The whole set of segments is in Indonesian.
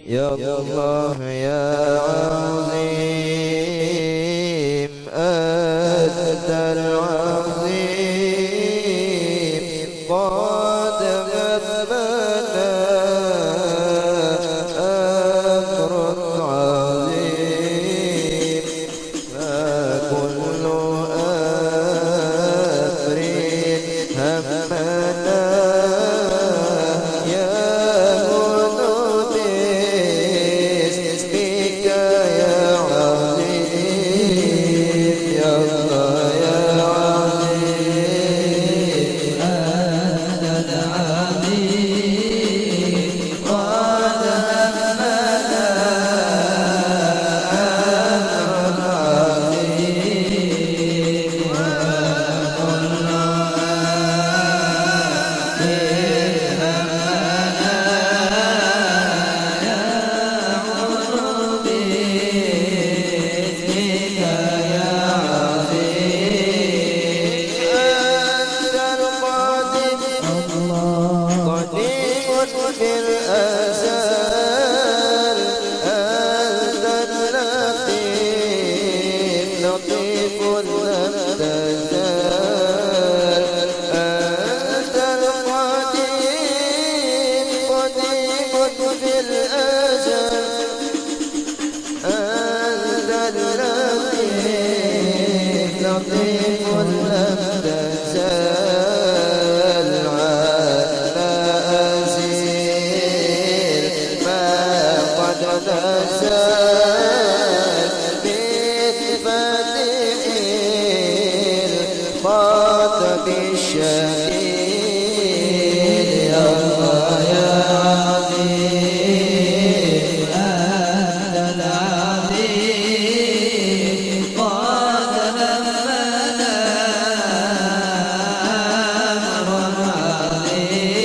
يا الله يا عظيم أنت العظيم قد غبنا أمر عظيم فكل أمر همنا في الأزل أنت اللطيف لطيف لم تزل أنت القديم قديم في الأزل أنت اللطيف لطيف لم تزل نزل بالفتح الخاطب الشهيد يا الله يا عظيم أنت العظيم قد همنا أمر عظيم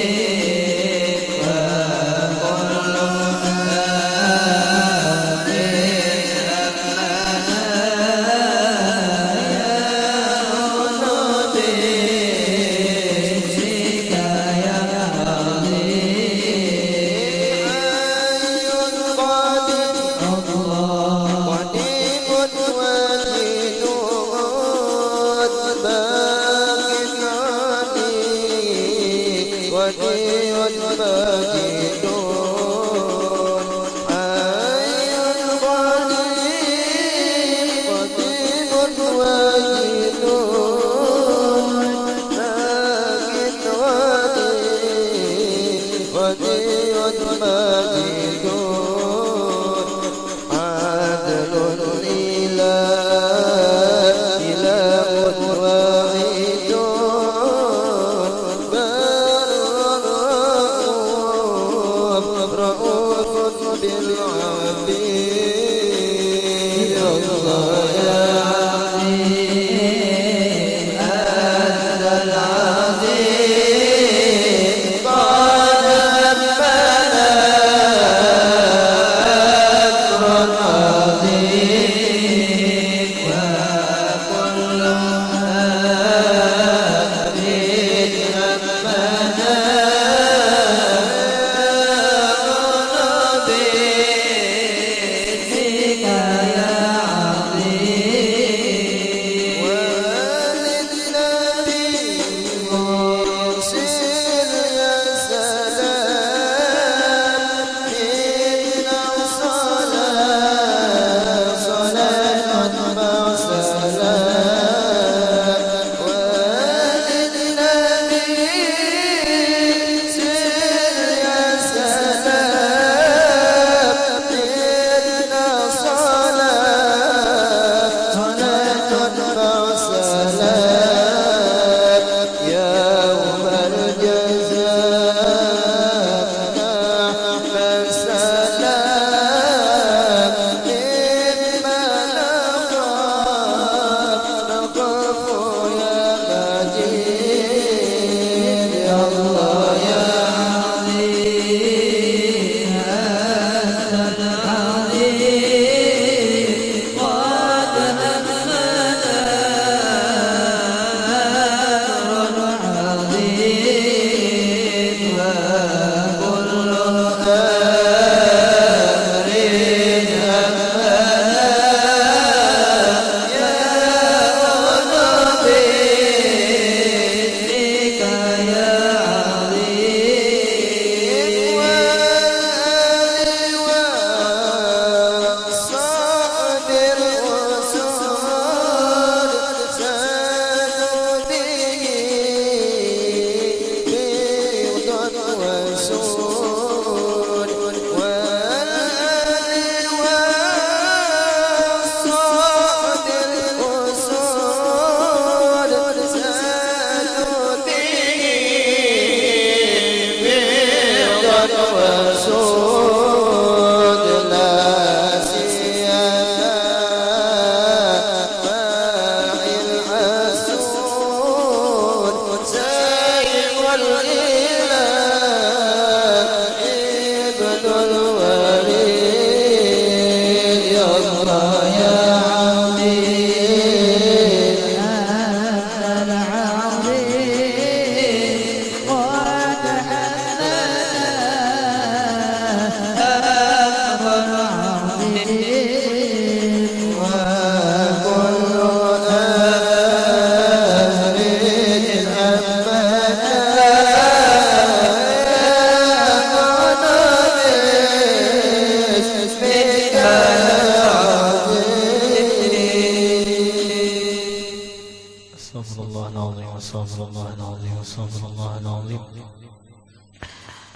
العظيم استغفر الله العظيم استغفر الله العظيم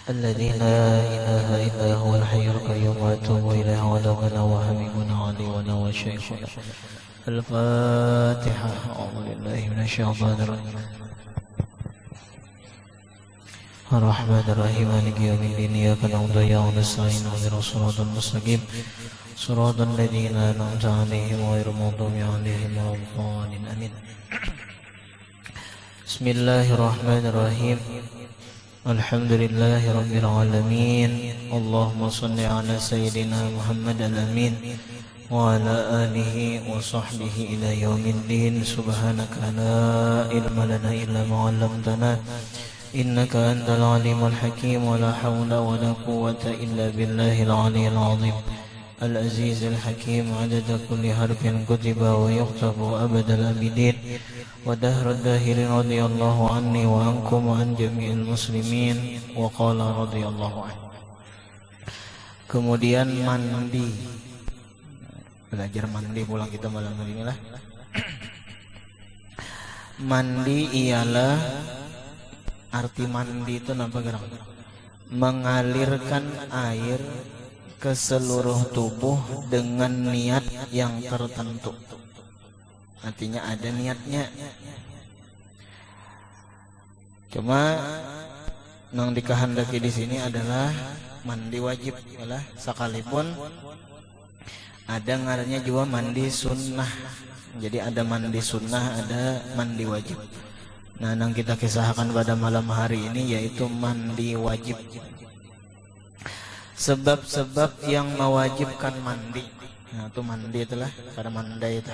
الذي لا إله إلا هو الحي القيوم وأتوب إليه ولغنا وحبيبنا علينا وشيخنا الفاتحة أعوذ بالله من الشيطان الرجيم الرحمن الرحيم مالك يوم الدين إياك نعبد وإياك نستعين اهدنا الصراط المستقيم صراط الذين أنعمت عليهم غير المغضوب عليهم ولا الضالين آمين بسم الله الرحمن الرحيم الحمد لله رب العالمين اللهم صل على سيدنا محمد الأمين وعلى آله وصحبه إلى يوم الدين سبحانك لا علم لنا إلا ما علمتنا إنك أنت العليم الحكيم ولا حول ولا قوة إلا بالله العلي العظيم العزيز الحكيم عدد كل حرف كتب ويكتب أبد الأبدين ودهر الداهر رضي الله عني وعنكم وعن جميع المسلمين وقال رضي الله عنه. Kemudian mandi, belajar mandi pulang kita malam hari ini lah. Mandi ialah, arti mandi itu apa gerak? Mengalirkan air ke seluruh tubuh dengan niat yang tertentu. Artinya ada niatnya. Cuma yang dikehendaki di sini adalah mandi wajib, yalah, sekalipun ada ngarannya juga mandi sunnah. Jadi ada mandi sunnah, ada mandi wajib. Nah, yang kita kisahkan pada malam hari ini yaitu mandi wajib. Sebab-sebab yang mewajibkan mandi. Nah, itu mandi itulah, pada mandi itu.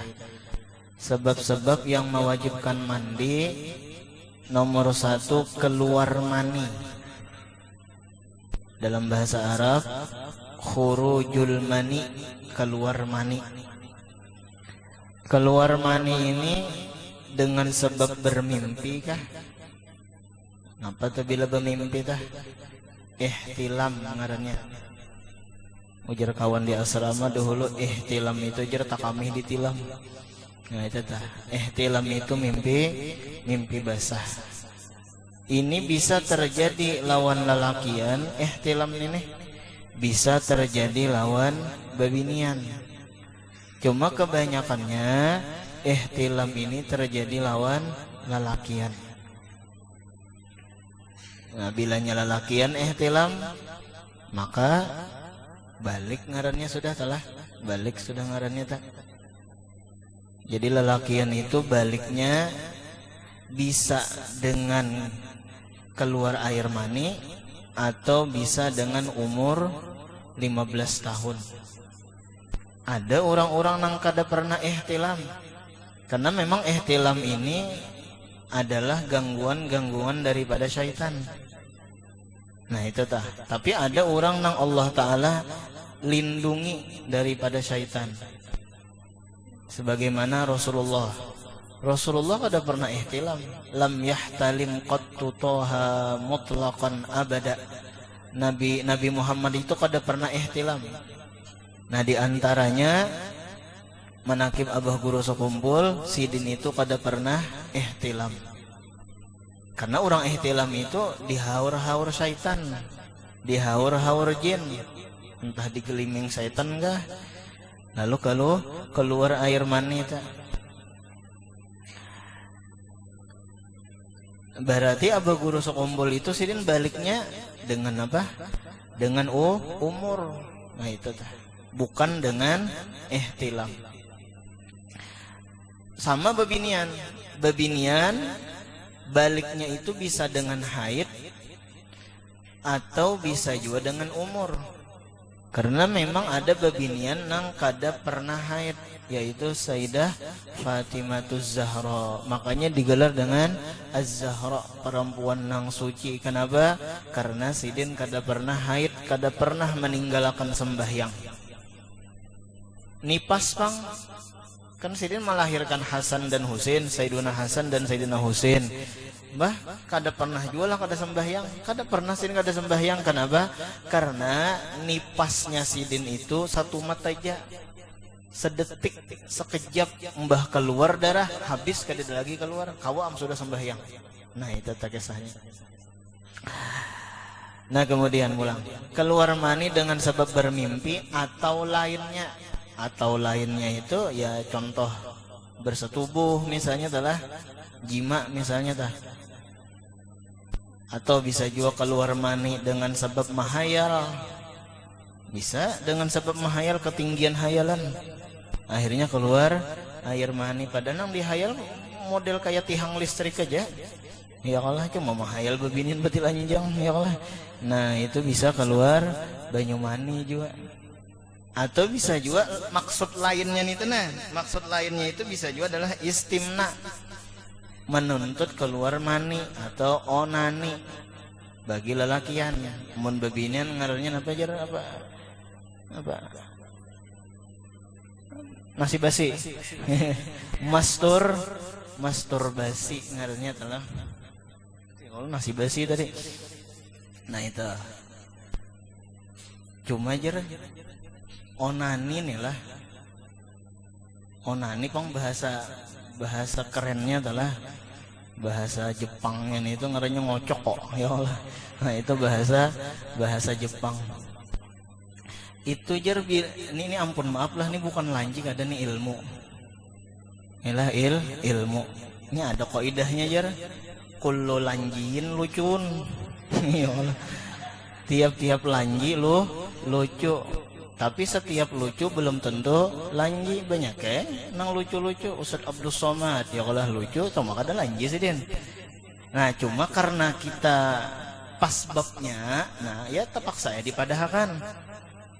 Sebab-sebab yang mewajibkan mandi, nomor 1 keluar mani. Dalam bahasa Arab, khurujul mani, keluar mani. Keluar mani ini dengan sebab bermimpi kah? Apa tuh bila bermimpi tah? Ihtilam ngarannya. Ujar kawan di asrama dahulu, ihtilam itu jar takamih ditilam. Nah itu tah. Ihtilam itu mimpi basah. Ini bisa terjadi lawan lelakian, ihtilam ini bisa terjadi lawan babinian. Cuma kebanyakannya ihtilam ini terjadi lawan lelakian. Nah, bilanya lelakian ihtilam, maka balik ngarannya sudah telah, balik sudah ngarannya tak. Jadi lelakian itu baliknya bisa dengan keluar air mani atau bisa dengan umur 15 tahun. Ada orang-orang yang kada pernah ihtilam. Karena memang ihtilam ini adalah gangguan-gangguan daripada syaitan. Nah itu tah. Tapi ada orang yang Allah Ta'ala lindungi daripada syaitan. Sebagaimana Rasulullah kada pernah ihtilam. Lam yahtalim qattu toha mutlaqan abada. Nabi Muhammad itu kada pernah ihtilam. Nah diantaranya manakib Abah Guru sekumpul, Sidin itu kada pernah ihtilam. Karena orang ihtilam itu dihaur-haur syaitan, dihaur-haur jin, entah digeliming syaitan kah. Lalu kalau keluar air mani tak. Berarti Abah Guru sekumpul itu Sidin baliknya dengan apa? Dengan umur. Nah itu tak. Bukan dengan ihtilam. Sama babinian. Babinian baliknya itu bisa dengan haid atau bisa juga dengan umur. Karena memang ada babinian yang kada pernah haid, yaitu Sayyidah Fatimatuz Zahra. Makanya digelar dengan Az-Zahra, perempuan yang suci. Kenapa? Karena Sidin kada pernah haid, kada pernah meninggalkan sembahyang. Nipas pang, kan Sidin melahirkan Hasan dan Husain, Sayyiduna Hasan dan Sayyidina Husain. Bah, kada pernah jual, kada sembahyang, kada pernah Sidin kada sembahyang. Kenapa? Karena nipasnya Sidin itu satu mata aja. sedetik sekejap mbah keluar darah habis kada lagi keluar kawam sudah sembahyang. Nah itu tak kisahnya. Nah kemudian pulang keluar mani dengan sebab bermimpi atau lainnya. Atau lainnya itu ya contoh bersetubuh misalnya telah jima misalnya tah. Atau bisa juga keluar mani dengan sebab mahayal. Bisa dengan sebab mahayal ketinggian hayalan. Akhirnya keluar air mani padahal nang dihayal model kayak tiang listrik aja. Ya Allah cuma mahayal bebinin betil anjang ya Allah. Nah itu bisa keluar banyu mani juga. Atau bisa juga maksud lainnya nih nah, maksud lainnya itu bisa juga adalah istimna, menuntut keluar mani atau onani bagi lelakian. Mun bebinian ngarannya apa jar apa nasi basi masturbasi ngarannya telah kalau nasi basi tadi. Nah itu cuma jar onani nih lah, onani pang bahasa kerennya adalah bahasa Jepangnya nih itu ngarannya ngocok kok ya Allah. Nah itu bahasa Jepang itu jar ini ampun maaf lah, ini bukan lanjing, ada nih ilmu ilah ilmu ini ada kaidahnya jar kullu lanjin lucun ya Allah. Tiap-tiap lanji lucu. Tapi setiap lucu belum tentu lanji banyak nang lucu-lucu. Ustadz Abdul Somad ya kalau lucu cuma kada lanji sih din. Nah cuma karena kita pas babnya, nah ya terpaksa ya dipadahkan.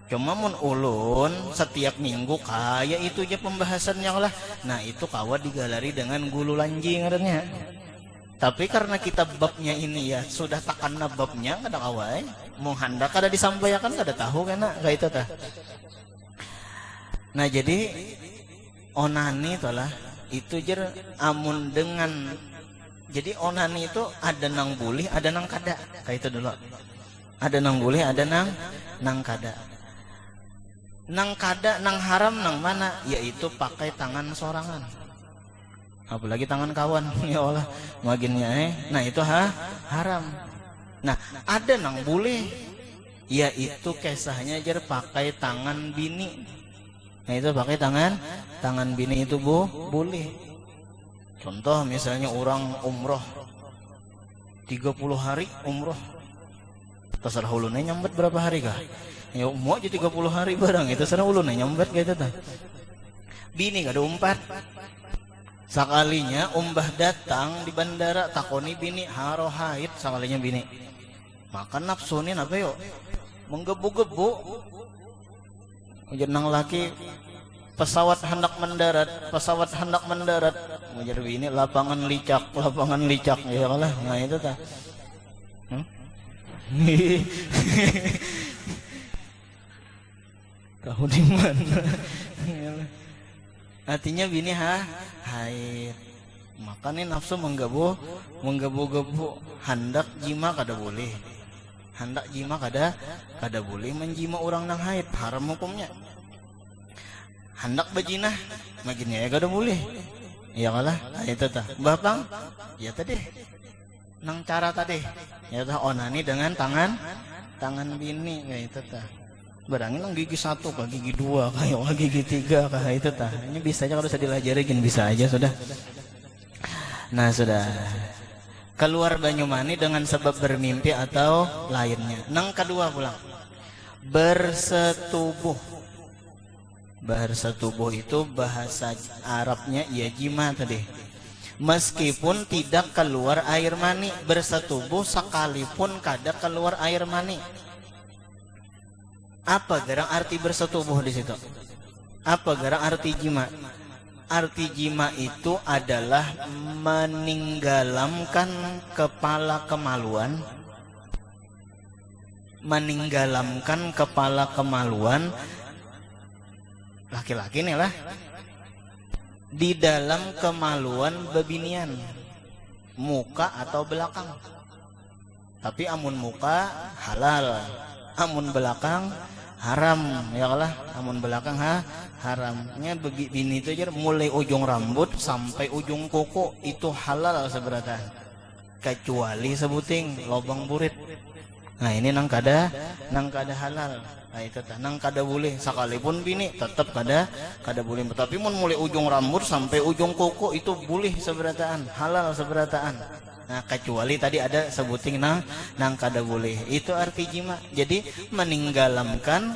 Cuma mun ulun setiap minggu kayak itu aja pembahasannya lah. Nah itu kawat digalari dengan gulu lanji ngarannya. Tapi karena kita babnya ini ya sudah takkan babnya kada kawai. Mau hendak kada disampaikan kada tahu kena kayak itu tah. Nah jadi onani itulah itu jer amun dengan jadi onani itu ada nang boleh ada nang kada kayak itu dulu. Ada nang boleh ada nang kada. Nang kada nang haram nang mana yaitu pakai tangan sorangan. Apalagi tangan kawan ya Allah maginnya nah itu haram. Nah ada nang boleh yaitu kisahnya jar pakai tangan bini. Nah itu pakai tangan bini itu boleh. Contoh misalnya orang umroh 30 hari umroh, terserah ulunnya nyambet berapa hari kah ya mau aja 30 hari barang itu terserah ulunnya nyambet gitu tah. Bini gak ada umpat. Sakalinya umbah datang di bandara takoni bini haro haid sakalinya bini. Makan nafsunin apa yuk? Menggebu-gebu. Ujar nang laki pesawat hendak mendarat. Ujar bini lapangan licak ya Allah. Nah itu tah. Kau di mana? Artinya bini haid. Makanya nafsu menggebu-gebu. Hendak jima kada boleh. Hendak jima kada boleh menjima orang nang haid, haram hukumnya. Hendak bajinah maginnya ya kada boleh. Ya kalah, itu tah. Bapang, ya tadi. Nang cara tadi. Ya tah onani dengan tangan bini kayak itu tah. Barangnya nang gigi 1 kah gigi 2 kah gigi 3 kah itu tah. Ini bisa aja kalau bisa dilajarin bisa aja sudah. Nah sudah. Keluar banyu mani dengan sebab bermimpi atau lainnya. Nang kedua pulang. Bersetubuh. Bersetubuh itu bahasa Arabnya ya jima tadi. Meskipun tidak keluar air mani, bersetubuh sekalipun kada keluar air mani. Apa garang arti bersetubuh di situ? Apa garang arti jima? Arti jima itu adalah meninggalamkan kepala kemaluan. Meninggalamkan kepala kemaluan laki-laki nih lah di dalam kemaluan bebinian, muka atau belakang. Tapi amun muka halal, amun belakang haram ya lah, namun belakang haramnya begini itu aja, mulai ujung rambut sampai ujung kuku itu halal seberatan, kecuali sebuting lobang burit. Nah ini nang kada halal. Nah itu nang kada boleh, sekalipun bini tetap kada boleh. Tapi mun mulai ujung rambut sampai ujung kuku itu boleh seberataan, halal seberataan. Nah kecuali tadi ada sebuting nang kada boleh. Itu arti jima. Jadi meninggalamkan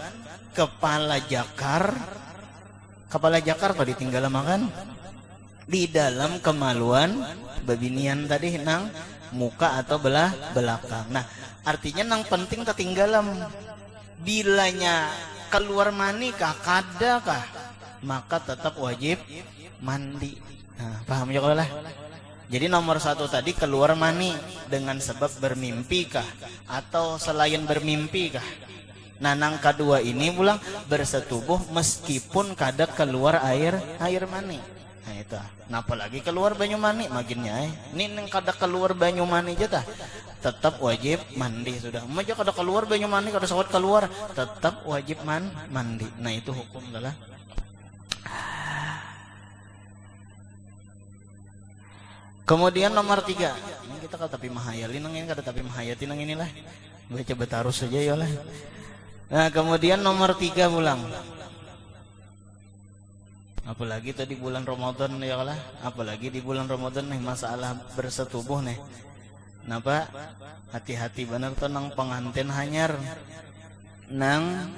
kepala jakar kalau ditinggal makan di dalam kemaluan babinian tadi nang muka atau belakang. Nah artinya nang penting ketinggalan. Bilanya keluar mani kah kada kah, maka tetap wajib mandi. Nah, paham ya lah. Jadi nomor satu tadi keluar mani dengan sebab bermimpi kah atau selain bermimpi kah. Nah nang kedua ini pulang bersetubuh meskipun kada keluar air mani. Nah itu. Nah apalagi keluar banyu mani makinnya ini nang kada keluar banyu mani aja tah, tetap wajib mandi sudah. Maja kada keluar banyu mani, kada sawat keluar, tetap wajib mandi. Nah itu hukum adalah. Kemudian nomor 3, ini kita kada tapi mahayalin nang ini, kada tapi mahayatin nang inilah. Baca betarus saja ya lah. Nah kemudian nomor 3 pulang. Apalagi tadi bulan Ramadan ya lah, apalagi di bulan Ramadan nih masalah bersetubuh nih. Napa? Hati-hati bener tuh nang pengantin hanyar nang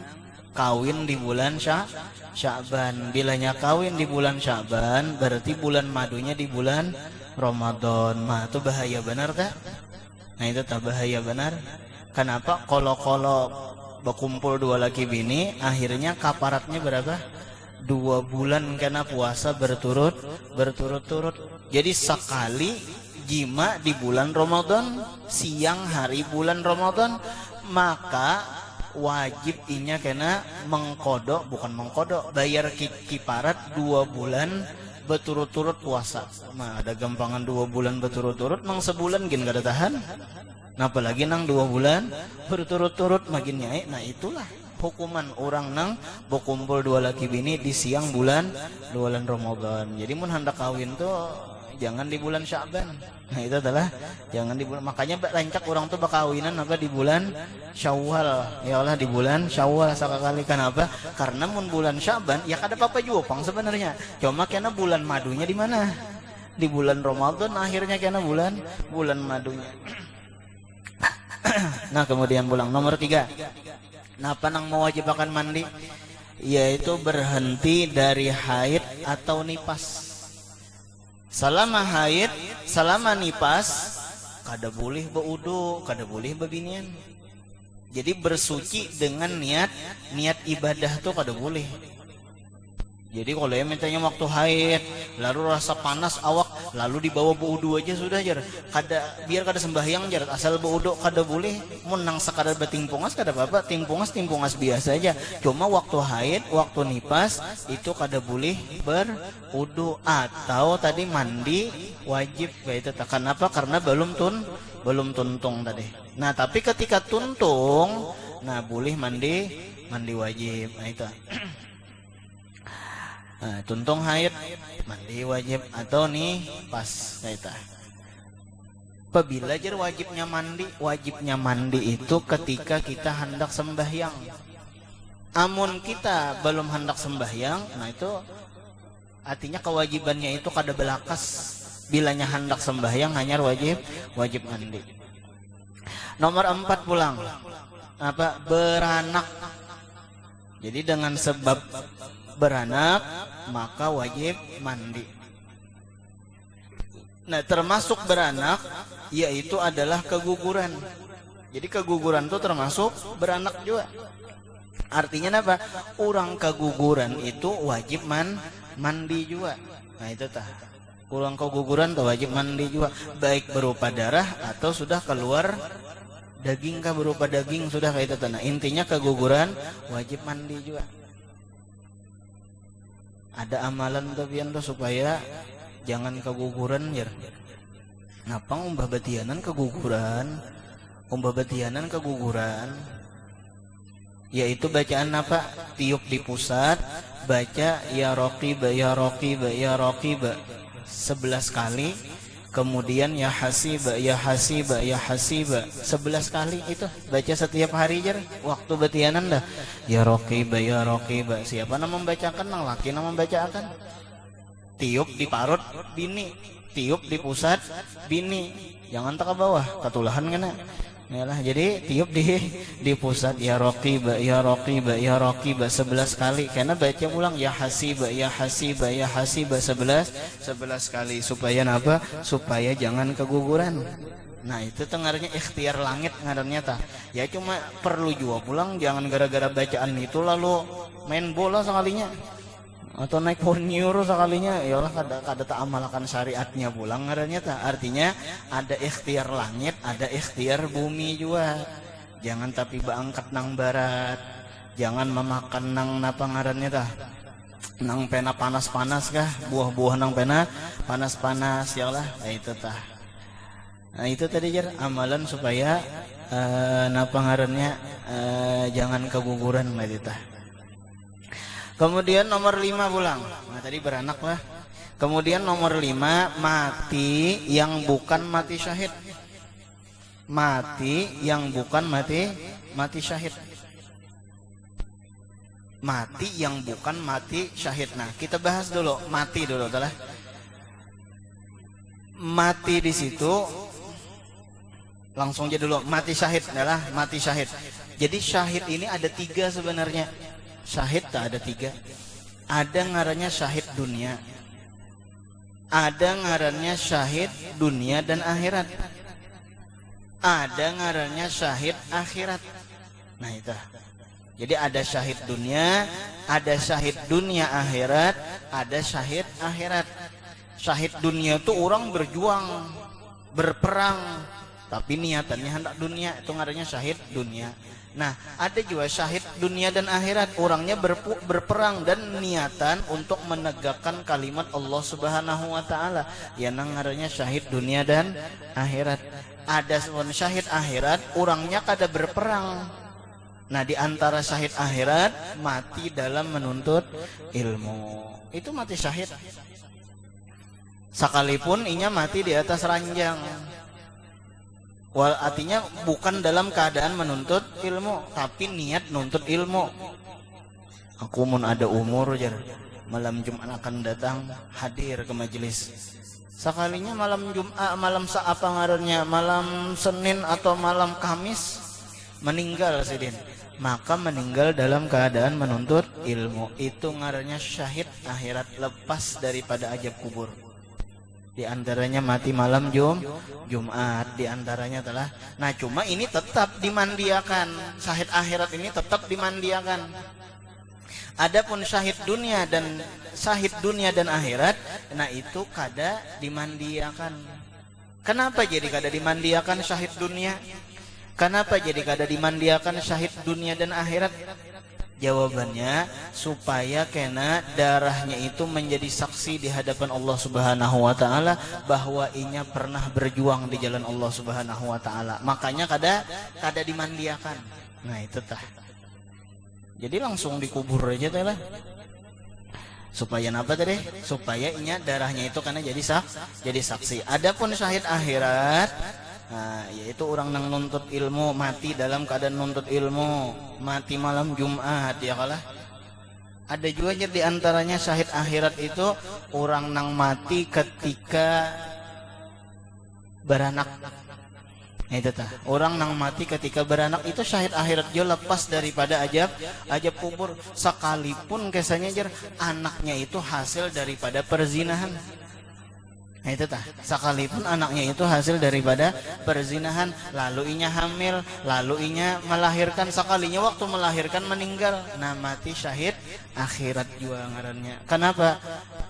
kawin di bulan Sya'ban. Bilanya kawin di bulan Sya'ban berarti bulan madunya di bulan Ramadan. Mah itu bahaya benar tak? Nah itu tak bahaya benar. Kenapa? Kalau berkumpul dua laki bini akhirnya kaparatnya berapa? 2 bulan karena puasa berturut-turut. Jadi sekali jima di bulan Ramadan, siang hari bulan Ramadan, maka wajib inya kena bayar kiparat 2 bulan berturut-turut puasa. Nah ada gampangan 2 bulan berturut-turut, nang sebulan gin gak ada tahan. Nah apalagi nang 2 bulan berturut-turut makinnya. Nah itulah hukuman orang nang berkumpul 2 laki bini di siang bulan Ramadan. Jadi mun hendak kawin tuh jangan di bulan Sya'ban. Nah itu adalah jangan di bulan, makanya rancak orang tuh bakawinan apa di bulan Syawal. Ya Allah di bulan Syawal sekali. Kenapa? Karena mun bulan Sya'ban ya kada apa-apa juga pang sebenarnya. Cuma karena bulan madunya di mana? Di bulan Ramadan akhirnya karena bulan madunya. Nah kemudian pulang nomor 3. Napa nang mewajibkan mandi? Yaitu berhenti dari haid atau nipas. Selama haid, selama nipas, kada boleh berwudu, kada boleh bebinian. Jadi bersuci dengan niat ibadah tuh kada boleh. Jadi kalau yang mintanya waktu haid, lalu rasa panas awak, lalu dibawa berwudu aja sudah jar. Biar kada sembahyang jar, asal berwudu kada boleh. Mun nang sekadar betingpungas kada apa-apa, tingpungas biasa aja. Cuma waktu haid, waktu nipas itu kada boleh berwudu atau tadi mandi wajib kayak itu. Kenapa? Karena belum tuntung tadi. Nah tapi ketika tuntung, nah boleh mandi wajib. Nah itu. Nah, tuntung haid mandi wajib atau nih pas kaita. Apabila jar wajibnya mandi itu ketika kita hendak sembahyang. Amun kita belum hendak sembahyang, nah itu artinya kewajibannya itu kada belakas. Bilanya hendak sembahyang hanya wajib mandi. Nomor 4 pulang. Apa? Beranak. Jadi dengan sebab beranak maka wajib mandi. Nah termasuk beranak yaitu adalah keguguran. Jadi keguguran itu termasuk beranak juga. Artinya apa? Orang keguguran itu wajib mandi juga. Nah itu tah. Orang keguguran tuh wajib mandi juga, baik berupa darah atau sudah keluar daging kah berupa daging sudah kayak itu. Nah intinya keguguran wajib mandi juga. Ada amalan tapian tuh supaya jangan keguguran ya. Ngapa umbah batianan keguguran? yaitu bacaan apa? Tiup di pusat, baca ya raqib ya raqib ya raqib 11 kali, kemudian ya hasib ya hasib ya hasib 11 kali. Itu baca setiap hari jar waktu betianan dah. Ya raqib ya raqib. Siapa nama membacakan? Nang laki nama membacakan. Tiup di parut bini, tiup di pusat bini, jangan tak ke bawah ketulahan kena. Yalah, jadi tiup di pusat ya raqib ya raqib ya raqib 11 kali, karena baca ulang ya hasib ya hasib ya hasib 11 kali supaya apa? Supaya jangan keguguran. Nah itu tengarnya ikhtiar langit ngarannya tah. Ya cuma perlu juga pulang, jangan gara-gara bacaan itu lalu main bola sekalinya atau naik furniur sekalinya, ya Allah kada tak amalkan syariatnya pulang ngarannya tak. Artinya ada ikhtiar langit, ada ikhtiar bumi juga. Jangan tapi baangkat nang barat, jangan memakan nang napa ngarannya tah, nang pena panas-panas kah, buah-buah nang pena panas-panas, ya Allah. Nah itu tah. Nah itu tadi jar amalan supaya napa ngarannya jangan keguguran gitu tah. Kemudian nomor 5 pulang. Nah tadi beranak lah. Kemudian nomor 5 mati yang bukan mati syahid. Mati yang bukan mati syahid. Mati yang bukan mati syahid. Nah kita bahas dulu mati dulu adalah. Mati di situ langsung aja dulu mati syahid adalah mati syahid. Jadi syahid ini ada 3 sebenarnya. Syahid tak ada 3. Ada ngarannya syahid dunia, ada ngarannya syahid dunia dan akhirat, ada ngarannya syahid akhirat. Nah itu. Jadi ada syahid dunia, ada syahid dunia akhirat, ada syahid akhirat. Syahid dunia itu orang berjuang, berperang, tapi niatannya hendak dunia, itu ngarannya syahid dunia. Nah, ada juga syahid dunia dan akhirat, orangnya berperang dan niatan untuk menegakkan kalimat Allah Subhanahu wa taala. Ya nang ngarannya syahid dunia dan akhirat. Ada pun syahid akhirat, orangnya kada berperang. Nah, di antara syahid akhirat mati dalam menuntut ilmu. Itu mati syahid. Sekalipun inya mati di atas ranjang. Artinya bukan dalam keadaan menuntut ilmu, tapi niat nuntut ilmu. Aku mun ada umur jar, malam Jumat akan datang hadir ke majelis. Sekalinya malam Jumat, malam apa ngarannya, malam Senin atau malam Kamis meninggal sidin, maka meninggal dalam keadaan menuntut ilmu. Itu ngarannya syahid akhirat, lepas daripada ajab kubur. Di antaranya mati malam Jumat, di antaranya telah. Nah cuma ini tetap dimandiakan, syahid akhirat ini tetap dimandiakan. Adapun syahid dunia dan akhirat, nah itu kada dimandiakan. Kenapa jadi kada dimandiakan syahid dunia? Kenapa jadi kada dimandiakan syahid dunia dan akhirat? Jawabannya supaya kena darahnya itu menjadi saksi di hadapan Allah Subhanahu wa taala bahwa inya pernah berjuang di jalan Allah Subhanahu wa taala. Makanya kada dimandiakan. Nah itu tah. Jadi langsung dikubur aja teh lah. Supaya apa tadi? Supaya inya darahnya itu karena jadi saksi. Adapun syahid akhirat, nah, yaitu orang yang nuntut ilmu, mati dalam keadaan nuntut ilmu, mati malam Jumat, ya kalah. Ada juga di antaranya syahid akhirat itu orang yang mati ketika beranak. Nah, itu tah. Orang yang mati ketika beranak itu syahid akhirat juga, lepas daripada ajab kubur. Sekalipun kesannya anaknya itu hasil daripada perzinahan. Nah itu tah, sekalipun anaknya itu hasil daripada perzinahan, lalu inya hamil, lalu inya melahirkan, sekalinya waktu melahirkan meninggal, nah mati syahid akhirat juga ngarannya. Kenapa?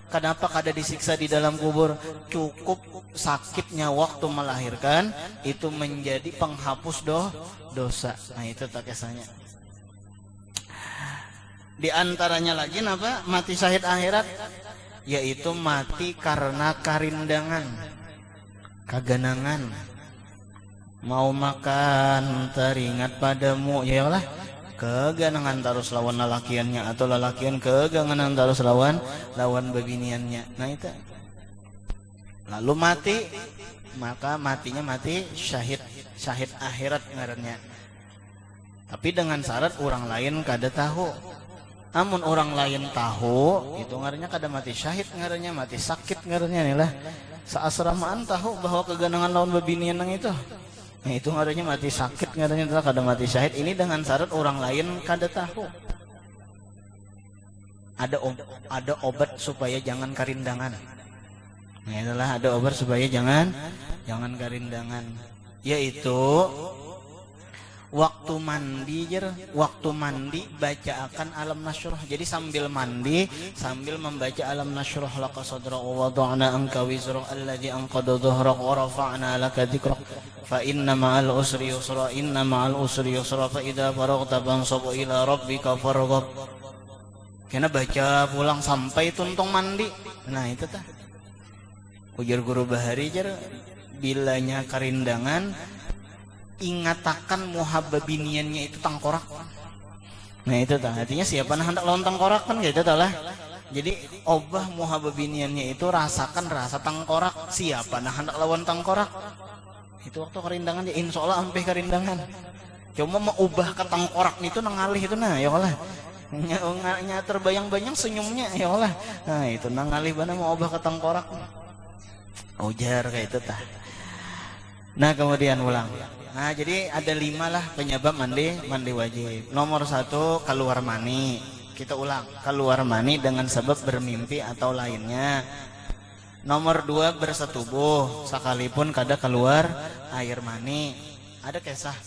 Kenapa kada disiksa di dalam kubur? Cukup sakitnya waktu melahirkan itu menjadi penghapus dosa. Nah itu tak kisahnya. Di antaranya lagi apa? Mati syahid akhirat, yaitu mati karena karindangan, kaganangan. Mau makan teringat padamu, ya Allah. keganangan terus lawan lalakiannya atau lalakian keganangan terus lawan babiniannya. Nah itu lalu mati, maka matinya mati syahid akhirat ngarannya. Tapi dengan syarat orang lain kada tahu. Amun orang lain tahu itu ngarannya kada mati syahid, ngarannya mati sakit ngarannya nih lah. Saasramaan tahu bahwa keganangan lawan babinian nang itu. Nah, itu ngarannya mati sakit, ngarannya kada mati syahid. Ini dengan syarat orang lain kada tahu. Ada obat supaya jangan karindangan. Nah, itulah ada obat supaya jangan karindangan, yaitu waktu mandi baca akan alam nasyrah. Jadi sambil mandi sambil membaca alam nasyrah, laka sadra wa wada'na anka wizra alladhi anqadha dhahrak wa rafa'na laka dzikrak fa inna ma'al usri yusra inna ma'al usri yusra fa idza faraghta fansab ila rabbika farghab. Kena baca pulang sampai tuntung mandi. Nah itu tah ujar guru Bahari jar, bilanya karindangan ingatakan muhabbabiniannya itu tangkorak. Nah itu tah artinya siapa nah hendak lawan tangkorak kan gitu tah lah. Jadi obah muhabbabiniannya itu rasakan rasa tangkorak, siapa nah hendak lawan tangkorak. Itu waktu karindangan ya insya Allah sampai karindangan. Cuma mau ubah ke tangkorak itu nangalih itu nah ya Allah. Nya terbayang-bayang senyumnya ya Allah. Nah itu nangalih bana mau ubah ke tangkorak. Ujar kayak itu tah. Nah kemudian ulang. Nah jadi ada 5 lah penyebab mandi wajib. Nomor 1 keluar mani. Kita ulang, keluar mani dengan sebab bermimpi atau lainnya. Nomor 2 bersetubuh sekalipun kada keluar air mani. Ada kisah.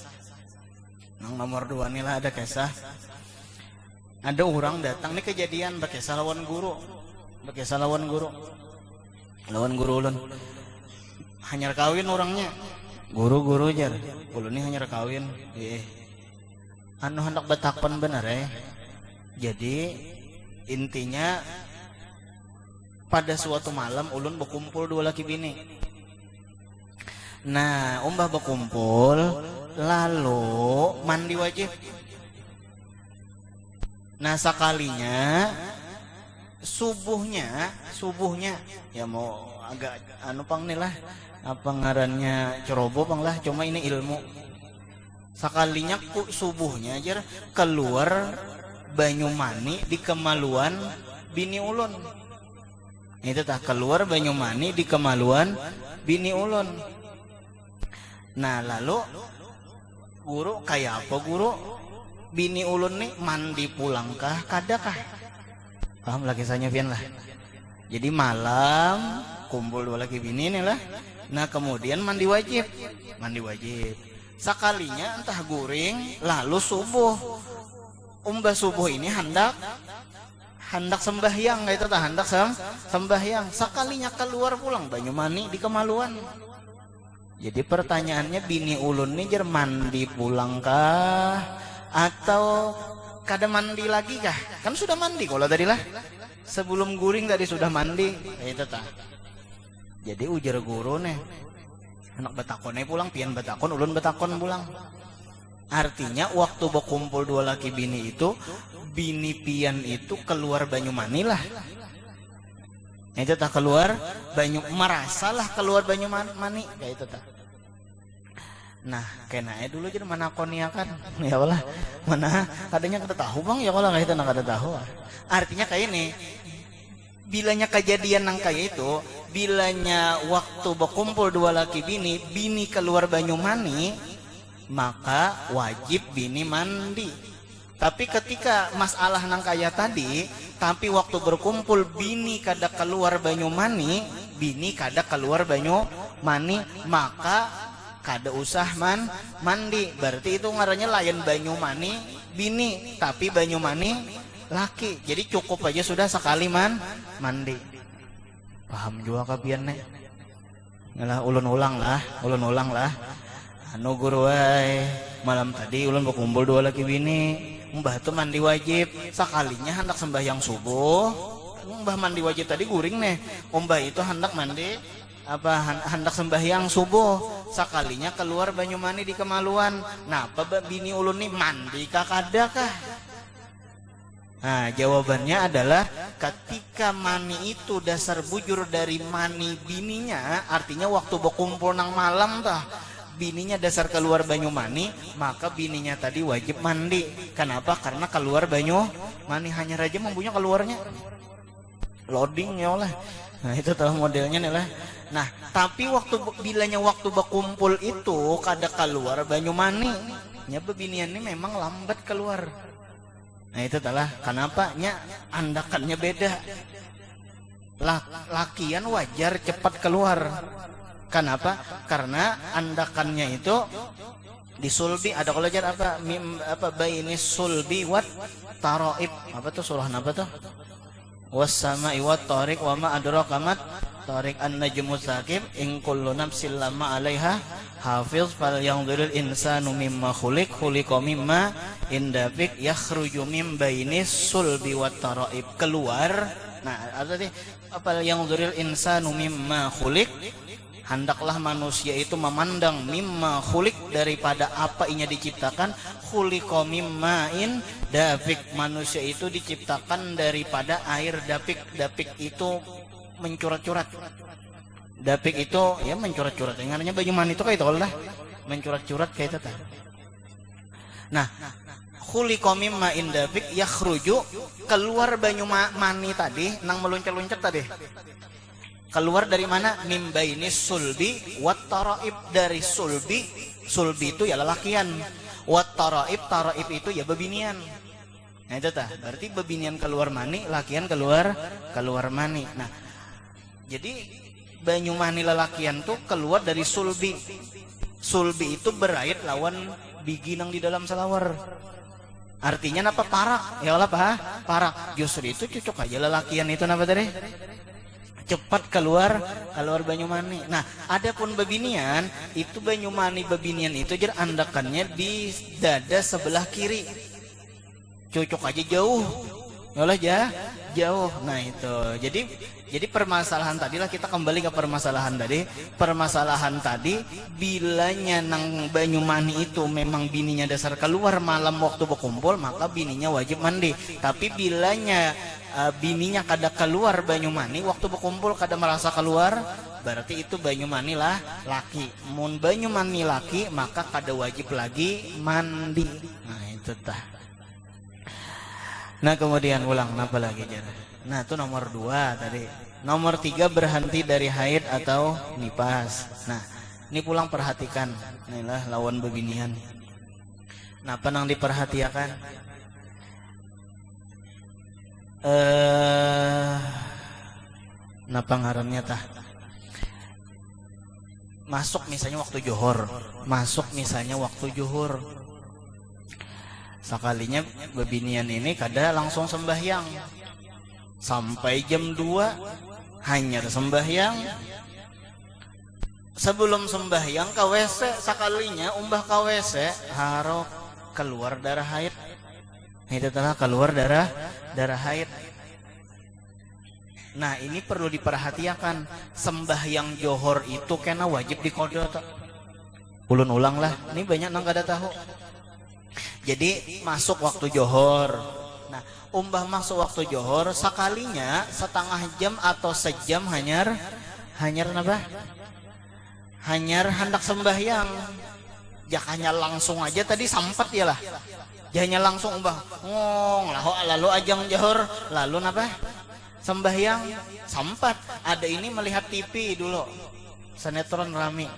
Nomor 2 nih lah ada kisah. Ada orang datang nih kejadian berkisah lawan guru. Lawan guru ulun. Hanyar kawin orangnya. Guru jar. Ulun ini hanyar kawin. Anu hendak betakpan bener Jadi intinya pada suatu malam ulun berkumpul 2 laki bini. Nah, umbah berkumpul lalu mandi wajib. Nah, sekalinya subuhnya ya mau agak anu pang nih lah apa ngarannya ceroboh pang lah, cuma ini ilmu. Sekalinya subuhnya aja keluar banyu mani di kemaluan bini ulun. Itu tah keluar banyu mani di kemaluan bini ulun. Nah lalu guru kayak apa guru? Bini ulun nih mandi pulangkah kadakah? Paham lagi saya pian lah. Jadi malam kumpul 2 laki bini nih lah. Nah kemudian mandi wajib. Sekalinya entah guring lalu subuh. Umbah subuh ini hendak sembahyang gitu tah, hendak sembahyang. Sekalinya keluar pulang banyu mani di kemaluan. Jadi pertanyaannya bini ulun nih jar mandi pulangkah atau kada mandi lagi kah? Kan sudah mandi kalau tadi lah. Sebelum guring tadi sudah mandi. Itu tah. Jadi ujar guru nih. Anak betakonnya pulang, pian betakon, ulun betakon pulang. Artinya waktu berkumpul 2 laki bini itu, bini pian itu keluar banyu mani lah. Itu tak keluar banyu, merasalah keluar banyu mani kayak itu tak. Nah kena dulu jadi mana koniakan ya Allah, mana adanya kada tahu bang ya Allah, kayak itu kada tahu. Artinya kayak ini, bilanya kejadian nang kayak itu, bilanya waktu berkumpul 2 laki bini keluar banyu mani, maka wajib bini mandi. Tapi ketika masalah nang kaya tadi, tapi waktu berkumpul bini kada keluar banyu mani, maka kada usah mandi. Berarti itu ngarannya layan banyu mani bini, tapi banyu mani laki. Jadi cukup aja sudah sekali mandi. Paham juga kapian nek? Ngalah ulun ulang lah. Anu guru malam tadi ulun berkumpul 2 laki bini. Mbah tuh mandi wajib. Sekalinya hendak sembahyang subuh. Mbah mandi wajib tadi guring nih. Mbah itu hendak mandi hendak sembahyang subuh sakalinya keluar banyu mani di kemaluan. Nah, bini ulun nih mandi kah kada kah? Nah, jawabannya adalah ketika mani itu dasar bujur dari mani bininya, artinya waktu berkumpul nang malam tah bininya dasar keluar banyu mani, maka bininya tadi wajib mandi. Kenapa? Karena keluar banyu mani, hanya raja mempunyai keluarnya loading ya lah. Nah, itu tahu modelnya nih lah. Nah, tapi bilanya waktu berkumpul itu kada keluar banyu mani, nya bebinian ini memang lambat keluar. Nah, itu telah kenapa nya andakannya beda. Lakian wajar cepat keluar. Kenapa? Karena andakannya itu disulbi, ada kalau ajar apa baini sulbi wat taraib. Apa tuh surah apa tuh? Was-sama'i wat tariq wa ma adraka mat tariq an-najmu saqib in kullu nafsin lamma 'alaiha hafiz falyanzuril insanu mimma khuliqa mimma indafik yakhruju min bainis sulbi wat taraib, keluar. Nah, artinya apa yang yanzuril insanu mimma khuliq, hendaklah manusia itu memandang mimma khuliq, daripada apa inya diciptakan. Khuliqa mimmain dafik, manusia itu diciptakan daripada air dapik. Dapik itu mencurat-curat. Dapik itu ya mencurat-curat. Dengarnya banyu mani itu kayak itu lah, mencurat-curat kayak itu tah. Nah, khuliqa mimmain dafik yakhruju, keluar banyu mani tadi nang meluncat-luncat tadi. Keluar dari mana? Mimbaini sulbi wat taraib, dari sulbi. Sulbi itu ya lelakian. Wat taraib, taraib itu ya bebinian. Nah, itu tah. Berarti bebinian keluar mani, lakian keluar mani. Nah, jadi banyu mani lelakian tuh keluar dari sulbi. Sulbi itu berait lawan bigi nang di dalam selawar. Artinya apa? Parak. Ya Allah parak. Justru itu cocok aja lelakian itu napa tadi? Cepat keluar banyu mani. Nah, adapun bebinian itu banyu mani bebinian itu jadi andakannya di dada sebelah kiri. Cocok aja jauh. Yalah jauh. Nah, itu. Jadi permasalahan tadi lah, kita kembali ke permasalahan tadi. Permasalahan tadi bilanya nang banyu mani itu memang bininya dasar keluar malam waktu berkumpul, maka bininya wajib mandi. Tapi bilanya bininya kada keluar banyu mani waktu berkumpul, kada merasa keluar, berarti itu banyu mani lah laki. Mun banyu mani laki maka kada wajib lagi mandi. Nah, itu tah. Nah, kemudian ulang apa lagi jara? Nah, itu nomor 2 tadi. Nomor 3 berhenti dari haid atau nipas. Nah, ini pulang perhatikan. Inilah lawan bebinian. Nah, penang diperhatikan. Napa ngarannya tah? Masuk misalnya waktu johor. Sekalinya bebinian ini kada langsung sembahyang sampai jam 2, hanya sembahyang. Sebelum sembahyang ke WC, sekalinya umbah ke WC harus keluar darah haid. Itu telah keluar darah haid. Nah, ini perlu diperhatikan. Sembahyang johor itu kena wajib dikodok. Ulun ulang lah, ini banyak nang kada tahu. Jadi masuk waktu johor. Nah, umbah masuk waktu johor, sekalinya setengah jam atau sejam hanyar napa? Hanyar hendak sembahyang. Jakanya langsung aja tadi sampat ya lah. Jahanya langsung umbah lalu ajang johor, lalu napa? Sembahyang sampat. Ada ini melihat TV dulu, sinetron rame.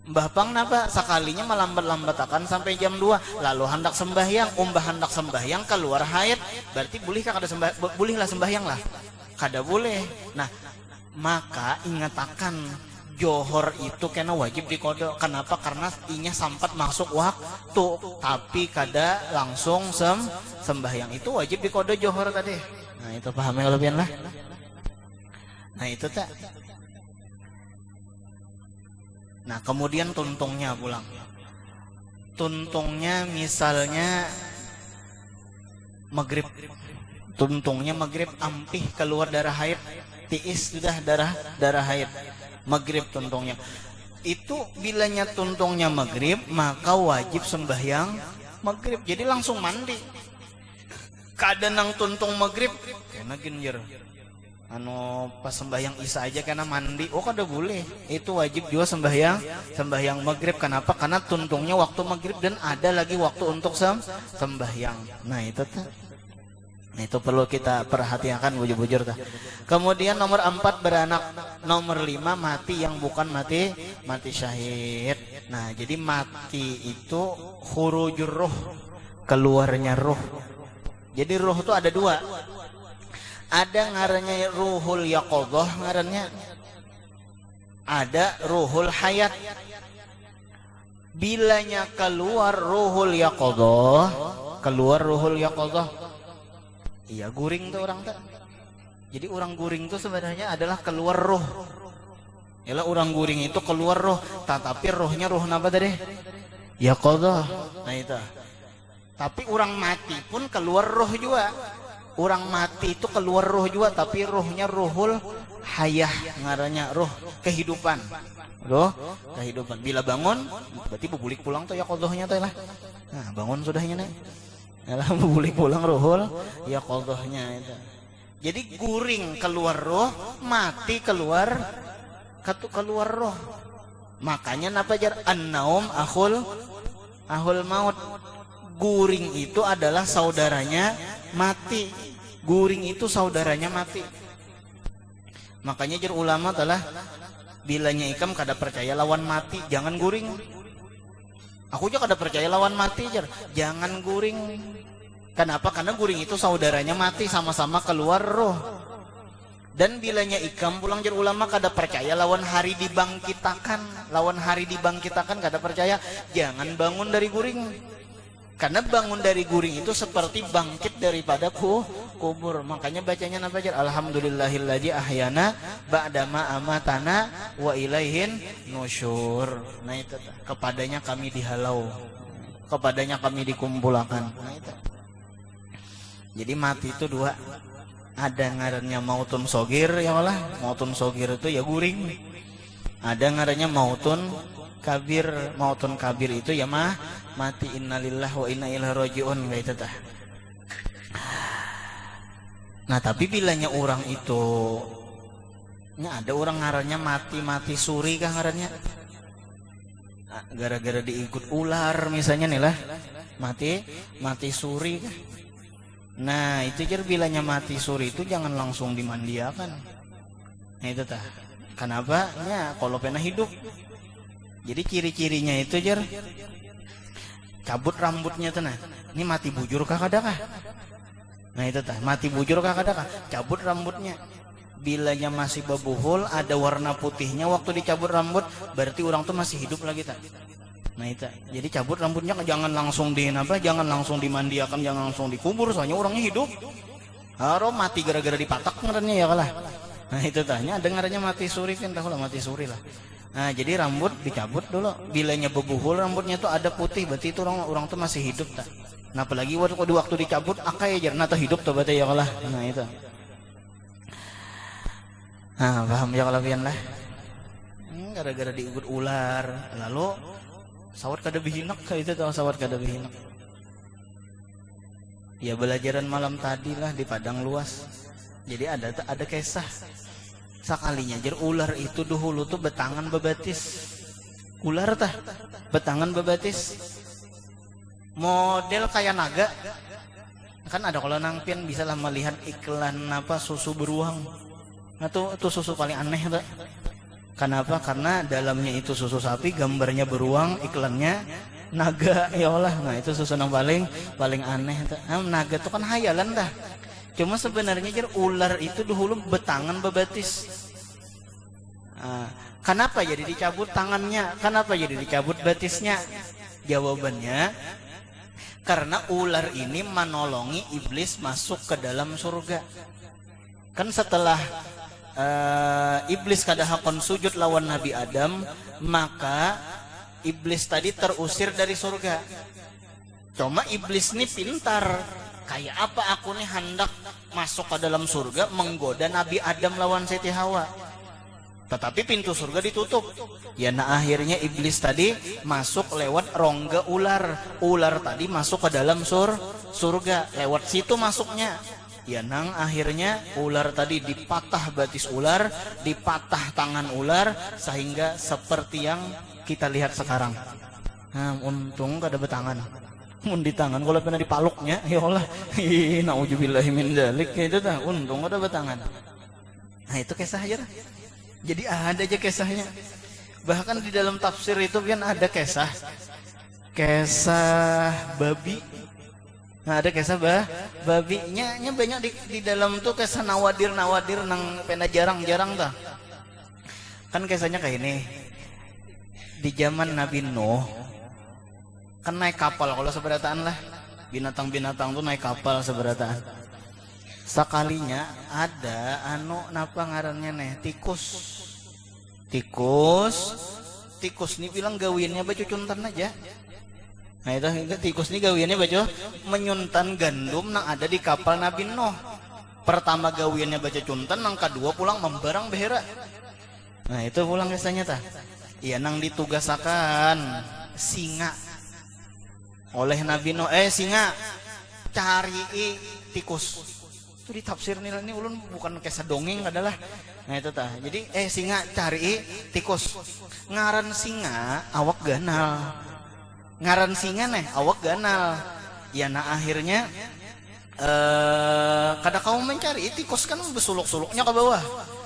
Mbah Pang napa? Sekalinya melambat-lambatakan sampai jam 2, lalu hendak sembahyang. Umbah hendak sembahyang keluar haid, berarti bolehkah kada bolehlah sembahyang lah? Kada boleh. Nah, maka ingatakan johor itu kena wajib dikodok. Kenapa? Karena inya sampat masuk waktu, tapi kada langsung sembahyang. Itu wajib dikodok johor tadi. Nah, itu pahamnya lebihan lah. Nah, itu tak. Nah, kemudian tuntungnya pulang. Tuntungnya misalnya maghrib. Tuntungnya maghrib ampih keluar darah haid. tiis sudah darah haid. Maghrib tuntungnya. Itu bilanya tuntungnya maghrib, maka wajib sembahyang maghrib. Jadi langsung mandi. Kadang nang tuntung maghrib, kena ginjer. Pas sembahyang isya aja karena mandi, kada boleh. Itu wajib juga sembahyang maghrib. Kenapa? Karena tuntungnya waktu maghrib dan ada lagi waktu untuk sembahyang. Nah itu tuh. Nah, itu perlu kita perhatikan bujur-bujur tah. Kemudian nomor 4 beranak, nomor 5 mati yang bukan mati syahid. Nah, jadi mati itu khurujur ruh, keluarnya ruh. Jadi ruh itu ada 2. Ada ngarannya ruhul yaqadhah ngarannya. Ada ruhul hayat. Bilanya keluar ruhul yaqadhah, iya guring tuh orang tak. Jadi orang guring tuh sebenarnya adalah keluar roh. Yalah orang guring itu keluar roh, tetapi rohnya roh apa tadi? Yaqadhah. Nah itu. Tapi orang mati pun keluar roh juga. Orang mati itu keluar roh juga, tapi rohnya ruhul hayah ngarannya, roh kehidupan. Roh kehidupan. Bila bangun, berarti bubulik pulang tuh yaqadhahnya tuh lah. Nah, bangun sudahnya nih. Yalah bubulik pulang ruhul yaqadhahnya itu. Jadi guring keluar roh, mati keluar roh. Makanya napa jar an-naum ahul maut. Guring itu adalah saudaranya mati. Guring itu saudaranya mati. Makanya jar ulama telah bilanya ikam kada percaya lawan mati, jangan guring. Aku juga kada percaya lawan mati jar, jangan guring. Kenapa? Karena guring itu saudaranya mati, sama-sama keluar roh. Dan bilanya ikam pulang jar ulama kada percaya lawan hari dibangkitakan. Lawan hari dibangkitakan kada percaya, jangan bangun dari guring. Karena bangun dari guring itu seperti bangkit daripada kubur. Makanya bacanya apa jar? Alhamdulillahilladzi ahyana ba'dama amatana wa ilaihin nusyur. Nah itu kepadanya kami dihalau, kepadanya kami dikumpulkan. Nah itu. Jadi mati itu 2. Ada ngarannya mautun sogir, ya Allah. Mautun sogir itu ya guring. Ada ngarannya mautun kabir. Mautun kabir itu ya mati. Innalillahi wa inna ilaihi rajiun, gitu tah. Nah, tapi bilanya orang itu ada orang ngarannya mati suri kah ngarannya? Gara-gara diikut ular misalnya nih lah. Mati suri kah? Nah itu jar bilanya mati suri itu jangan langsung dimandiakan. Nah itu tah. Kenapa? Ya kalau pernah hidup. Jadi ciri-cirinya itu jar cabut rambutnya tuh. Nah ini mati bujur kah kada kah? Nah itu tah, mati bujur kah kada kah? Cabut rambutnya. Bilanya masih bebuhul, ada warna putihnya waktu dicabut rambut, berarti orang tuh masih hidup lagi tak? Nah itu, jadi cabut rambutnya jangan langsung jangan langsung dimandiakan, jangan langsung dikubur, soalnya orangnya hidup. Haro mati gara-gara dipatak ngarannya ya kalah. Nah itu tanya, dengarnya mati suri kan, tahu lah mati suri lah. Nah jadi rambut dicabut dulu, bilanya bebuhul rambutnya tuh ada putih, berarti itu orang tuh masih hidup tak? Nah apalagi waktu dicabut akai aja, nah tuh hidup tuh berarti ya kalah. Nah itu. Nah paham ya kalau pian lah. Gara-gara diikut ular, lalu sawat kada bihinak kayak itu, tahu sawat kada bihinak. Ya belajaran malam tadi lah di padang luas. Jadi ada kisah sakalinya jar ular itu dahulu tuh betangan bebatis. Ular tah betangan bebatis. Model kayak naga. Kan ada kalau nangpian bisa lah melihat iklan apa susu beruang. Nah tuh susu paling aneh tuh. Kenapa? Karena dalamnya itu susu sapi, gambarnya beruang, iklannya naga, ya Allah. Nah itu susu yang paling aneh. Naga itu kan hayalan dah. Cuma sebenarnya jar ular itu dahulu betangan bebatis. Kenapa jadi dicabut tangannya? Kenapa jadi dicabut batisnya? Jawabannya, karena ular ini menolongi iblis masuk ke dalam surga. Kan setelah iblis kada hakon sujud lawan Nabi Adam, maka iblis tadi terusir dari surga. Cuma iblis ini pintar, kayak apa aku nih hendak masuk ke dalam surga menggoda Nabi Adam lawan Siti Hawa. Tetapi pintu surga ditutup. Ya nah akhirnya iblis tadi masuk lewat rongga ular. Ular tadi masuk ke dalam surga. Lewat situ masuknya. Ya nang akhirnya ular tadi dipatah batis ular, dipatah tangan ular, sehingga seperti yang kita lihat sekarang. Nah, untung gak ada betangan. Mun di tangan kalau pernah dipaluknya, ya Allah. Nauzubillahi min dzalik. Itu tah untung ada betangan. Nah, itu kisah aja. Jadi ada aja kisahnya. Bahkan di dalam tafsir itu kan ada kisah babi. Nah, ada kisah babinya banyak di dalam tuh kisah nawadir nang pena jarang-jarang dah. Kan kisahnya kayak ini. Di zaman Nabi Nuh kan naik kapal, kalau seberataan lah binatang-binatang tuh naik kapal seberataan. Sekalinya ada napa ngarannya nih tikus nih bilang gawiannya baca cuntan aja. Nah itu tikus nih gawiannya baca menyuntan gandum nang ada di kapal Nabi Nuh. Pertama gawiannya baca cuntan, nang kedua pulang membarang behera. Nah itu pulang kisahnya tah. Iya nang ditugasakan singa oleh Nabi Nuh, singa cari tikus. Itu ditafsir ini ulun bukan kisah dongeng adalah. Nah itu tah. Jadi singa cari tikus. Ngaran singa awak ganal. Ngaran singa nih awak ganal. Ya nah akhirnya kada kau mencari tikus kan besuluk-suluknya ke bawah.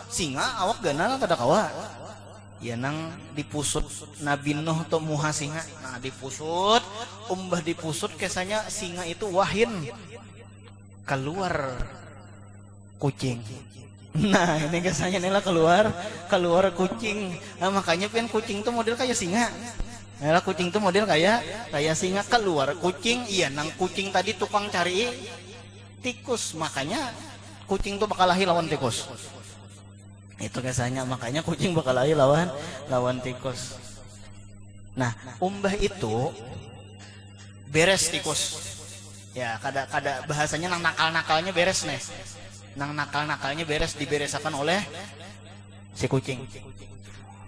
Singa awak ganal kada kawa. Ya nang dipusut Nabi Nuh tuh muha singa. Nah dipusut, dipusut kisahnya singa itu wahin keluar kucing. Nah ini kisahnya inilah keluar kucing. Nah, makanya pian kucing tuh model kayak singa. Nah kucing tuh model kayak singa keluar kucing. Iya nang kucing tadi tukang cari tikus, makanya kucing tuh bakal lahir lawan tikus. Itu kisahnya, makanya kucing bakal lahir lawan tikus. Nah itu beres tikus. Ya kada bahasanya nang nakal-nakalnya beres nih. Nang nakal-nakalnya diberesakan oleh si kucing.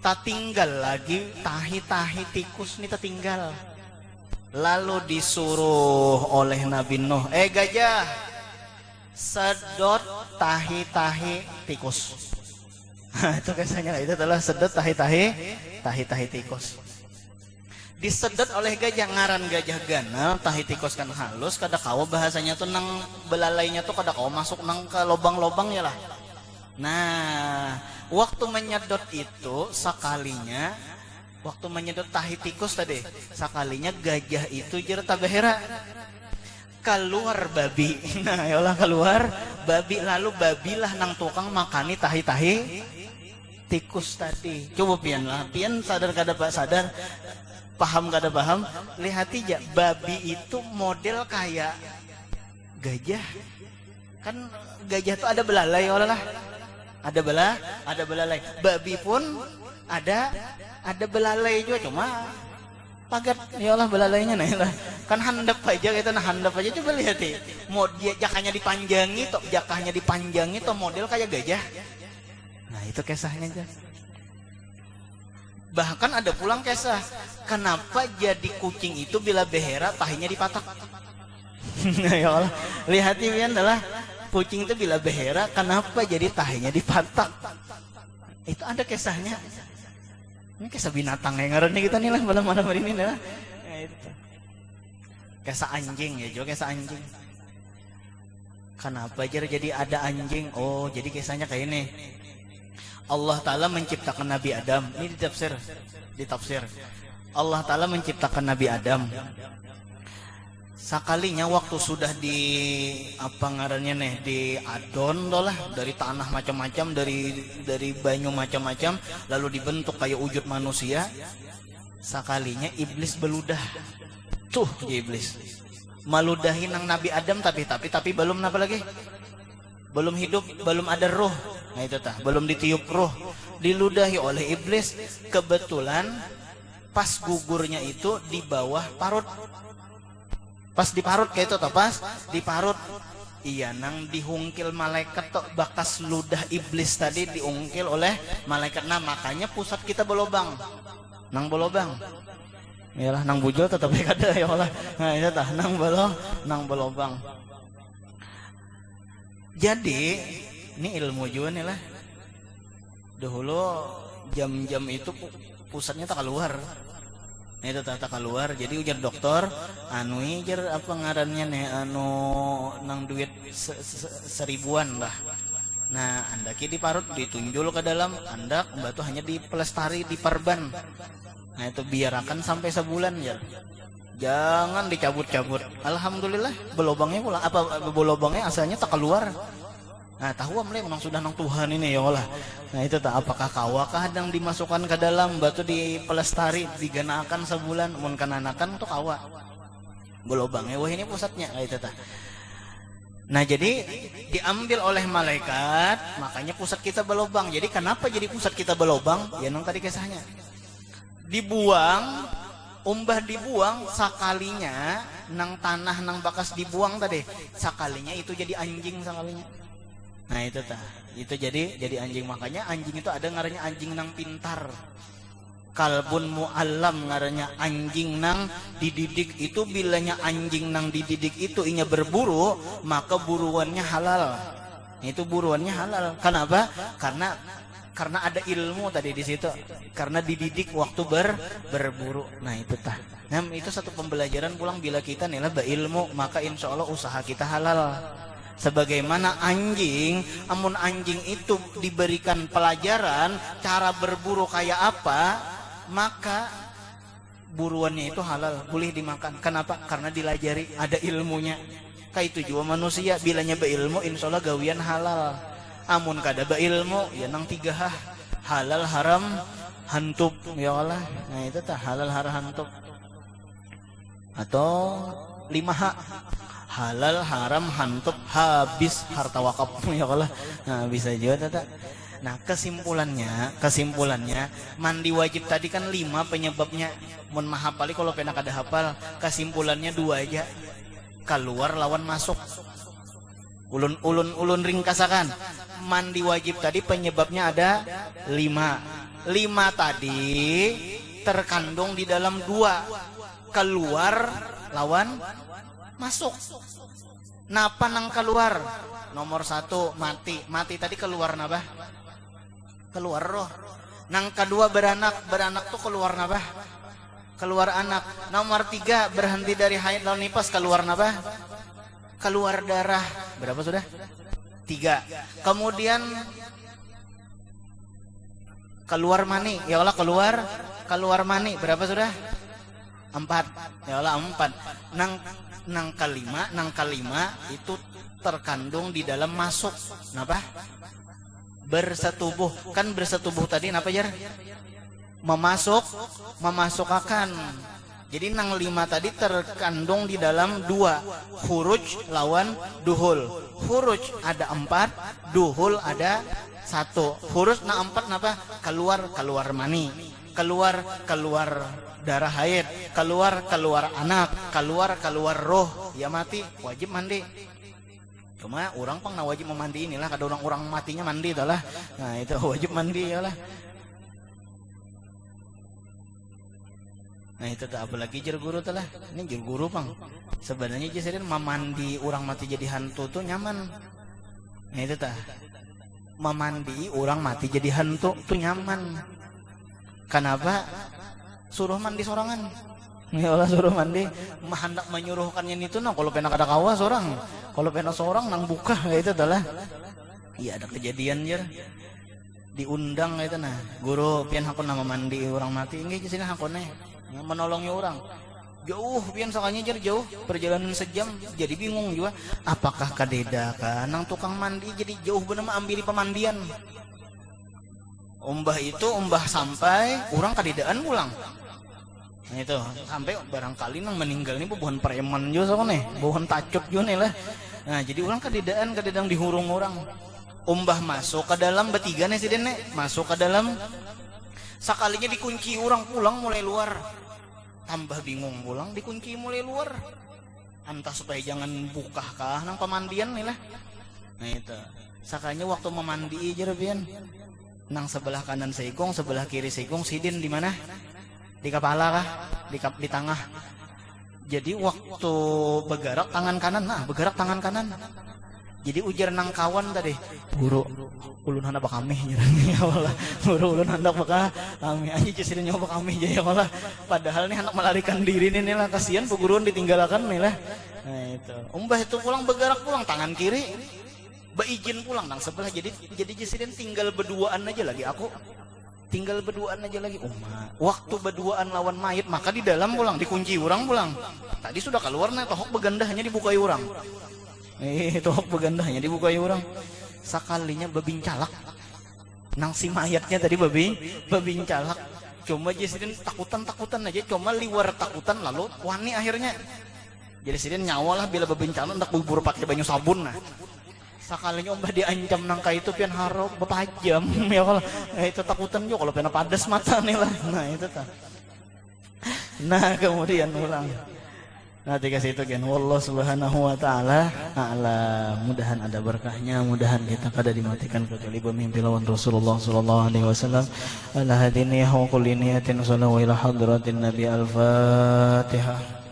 Tak tinggal lagi tahi-tahi tikus nih tertinggal. Lalu disuruh oleh Nabi Nuh, gajah sedot tahi-tahi tikus. Itu kisahnya, itu adalah sedot tahi-tahi tikus. Disedot oleh gajah, ngaran gajah ganal, tahi tikus kan halus, kada kawa bahasanya tuh nang belalainya tuh kada kawa masuk nang ke lobang-lobang ya lah. Nah, waktu menyedot itu sekalinya, waktu menyedot tahi tikus tadi, sekalinya gajah itu jer tabehera keluar babi. Nah, yalah keluar babi, lalu babilah nang tukang makani tahi-tahi tikus tadi. Coba pian sadar kada pak sadar. Paham kada paham, lihat aja babi itu model kayak gajah. Kan gajah tuh ada belalai lah. Ada belalai. Babi pun ada belalai juga, cuma pagat ya Allah belalainya nah lah. Kan handap aja gitu, nah handap aja coba lihat nih. Mau dia jakahnya dipanjangi toh model kayak gajah. Nah, itu kisahnya aja. Bahkan ada pulang kisah, kenapa jadi kucing itu bila behera tahinya dipatak. Ya Allah, lihat ini adalah kucing itu bila behera kenapa jadi tahinya dipatak. Itu ada kisahnya. Ini kisah binatang yang ngarannya kita nih lah malam-malam ini lah. Ya, itu. Kisah anjing ya, juga kisah anjing. Kenapa jadi ada anjing? Oh, jadi kisahnya kayak ini. Allah Ta'ala menciptakan Nabi Adam. Ini ditafsir. Allah Ta'ala menciptakan Nabi Adam. Sekalinya waktu sudah di apa ngarannya nih, di adon lah dari tanah macam-macam, dari banyu macam-macam, lalu dibentuk kayak wujud manusia. Sekalinya iblis beludah. Tuh iblis maludahin nang Nabi Adam, tapi belum apa lagi? Belum hidup, belum ada roh. Nah itu tah, belum ditiup roh, diludahi oleh iblis. Kebetulan pas gugurnya itu di bawah parut. Pas diparut kayak itu toh, pas diparut. Iya, nang dihungkil malaikat tok bakas ludah iblis tadi diungkil oleh malaikat. Nah, makanya pusat kita belobang. Nang belobang. Iyalah nang bujul tetap kada ya Allah. Nah, itu tah nang belobang. Jadi, ini ilmu juga nih lah. Dahulu jam-jam itu pusatnya tak keluar. Nah, itu tak keluar. Jadi ujar dokter, anu ujar apa ngarannya nih, anu nang duit seribuan lah. Nah, andaki diparut, ditunjul ke dalam, andak batu hanya dipelestari, diperban. Nah, itu biarakan sampai sebulan ya. Jangan dicabut-cabut. Alhamdulillah, belobangnya pulang. Apa belobangnya asalnya tak keluar. Nah, tahu amle memang sudah nang Tuhan ini ya Allah. Nah, itu tak apakah kawakah kadang dimasukkan ke dalam batu dipelestari, diganakan sebulan, mun kananakan tuh kawa. Belobangnya wah ini pusatnya kayak itu tak. Nah, jadi diambil oleh malaikat, makanya pusat kita belobang. Jadi kenapa jadi pusat kita belobang? Ya nang tadi kisahnya. Dibuang, umbah dibuang sakalinya nang tanah nang bakas dibuang tadi. Sakalinya itu jadi anjing sakalinya. Nah, itu tah. Itu jadi anjing, makanya anjing itu ada ngarannya anjing nang pintar. Kalbun mu'allam ngarannya anjing nang dididik itu bilanya anjing nang dididik itu inya berburu, maka buruannya halal. Itu buruannya halal. Kenapa? Karena ada ilmu tadi di situ. Karena dididik waktu berburu. Nah, itu tah. Nah, itu satu pembelajaran pulang bila kita nilai berilmu, maka insya Allah usaha kita halal. Sebagaimana anjing, amun anjing itu diberikan pelajaran cara berburu kayak apa, maka buruannya itu halal, boleh dimakan. Kenapa? Karena dilajari, ada ilmunya. Kayak itu juga manusia, bilanya beilmu, insya Allah gawian halal. Amun kada beilmu, ya nang 3H, halal haram hantub, ya Allah. Nah, itu tah halal haram hantub. Atau 5H. Halal haram hantub habis harta wakaf ya Allah. Nah, bisa juga tata. Nah, kesimpulannya mandi wajib tadi kan 5 penyebabnya. Mun mahapali kalau pena kada hafal, kesimpulannya 2 aja. Keluar lawan masuk. Ulun ringkasakan. Mandi wajib tadi penyebabnya ada 5. 5 tadi terkandung di dalam 2. Keluar lawan masuk. Napa nang keluar? Nomor 1 mati. Mati tadi keluar napa? Keluar roh. Nang kedua beranak. Beranak tuh keluar napa? Keluar anak. Nomor 3 berhenti dari haid lawan nifas, keluar napa? Keluar darah. Berapa sudah? 3. Kemudian keluar mani. Ya Allah, keluar mani. Berapa sudah? 4. Ya Allah, 4. Nang kelima itu terkandung di dalam masuk. Napa? Bersetubuh. Kan bersetubuh tadi napa jar? Memasukkan. Jadi nang 5 tadi terkandung di dalam 2. Huruj lawan duhul. Huruj ada 4, duhul ada 1. Huruj na 4 napa? Keluar mani. Keluar darah haid, keluar anak, keluar roh, ya mati, wajib mandi. Cuma orang pang na wajib memandi inilah, kada orang matinya mandi itulah. Nah, itu wajib mandi ya lah. Nah, itu tak apalagi jer guru telah. Ini jer guru pang. Sebenarnya jadi memandi orang mati jadi hantu tuh nyaman. Nah, itu tak. Memandi orang mati jadi hantu tuh nyaman. Kenapa? Suruh mandi sorangan. Ya Allah, suruh mandi. Hendak menyuruhkannya itu nah kalau pena kada kawa sorang. Kalau pena sorang nang buka itu adalah. Iya, ada kejadian jer. Diundang itu nah. Guru pian hakun nama mandi orang mati. Nggih sini hakune. Yang menolongnya orang. Jauh pian sakanya jer jauh. Perjalanan sejam jadi bingung juga. Apakah kadeda kan nang tukang mandi jadi jauh bener mah ambil pemandian. Umbah sampai orang kadedaan pulang. Nah, itu sampai barangkali nang meninggal ini bukan preman juga so nih, bukan tacut juga nih lah. Nah, jadi orang kadedang dihurung orang. Umbah masuk ke dalam bertiga nih si Dene, masuk ke dalam. Sekalinya dikunci orang pulang mulai luar. Tambah bingung pulang dikunci mulai luar. Entah supaya jangan buka kah nang pemandian nih lah. Nah itu. Sakanya waktu memandi aja Rabian. Nang sebelah kanan seikung, sebelah kiri seikung, sidin di mana? Di kepala kah? Di tengah. Jadi waktu bergerak tangan kanan, nah bergerak tangan kanan. Jadi ujar nang kawan tadi, guru ulun hendak bakami ya Allah, guru ulun hendak bakami aja jadi nyoba kami ya Allah. Padahal nih hendak melarikan diri nih lah, kasihan peguruan ditinggalkan nih lah. Nah itu, umbah itu pulang bergerak pulang tangan kiri, beizin pulang nang sebelah. Jadi jadi tinggal berduaan aja lagi aku. Tinggal berduaan aja lagi waktu berduaan lawan mayit maka di dalam pulang dikunci orang pulang tadi sudah keluar nih tohok begandahnya dibukai orang tohok begandahnya dibukai orang sakalinya bebincalak nang si mayatnya tadi bebincalak cuma jadi takutan aja cuma liwar takutan lalu wani akhirnya jadi sidin nyawa lah bila bebincalak hendak bubur pakai banyu sabun nah sakalinya umbah diancam nangka itu pian harap berpajam ya kalau itu takutan juga kalau pian padas mata nih lah nah itu tak nah kemudian ulang nanti kasih itu kan wallah subhanahu wa ta'ala mudahan ada berkahnya mudahan kita kada dimatikan kecuali bermimpi lawan Rasulullah sallallahu alaihi wasallam ala hadini wa kulli niyatin sallallahu ila hadratin nabi al-fatihah.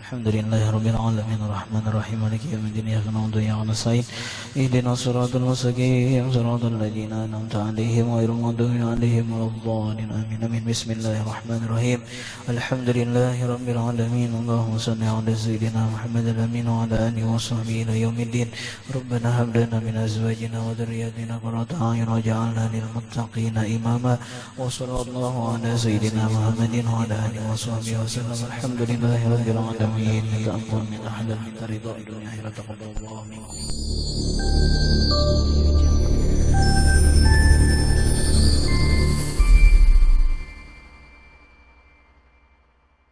Alhamdulillahi rabbil alamin arrahmanir rahim maliki yaumiddin iyyaka na'budu wa iyyaka nasta'in ihdinas siratal mustaqim siratal ladzina an'amta 'alaihim ghairil maghdubi 'alaihim waladdallin amin amin bismillahirrahmanirrahim alhamdulillahi rabbil alamin allahumma shalli 'ala sayyidina muhammadin amin wa 'ala alihi wa sahbihi ila yaumiddin rabbana hab lana min azwajina wa dhurriyyatina qurrata a'yun waj'alna lil muttaqina imama wa sallallahu 'ala sayyidina muhammadin wa 'ala alihi wa sahbihi wa sallam alhamdulillahi rabbil alamin minta ampun minta halal minta ridha di dunia akhirat taqabbalallahu minkum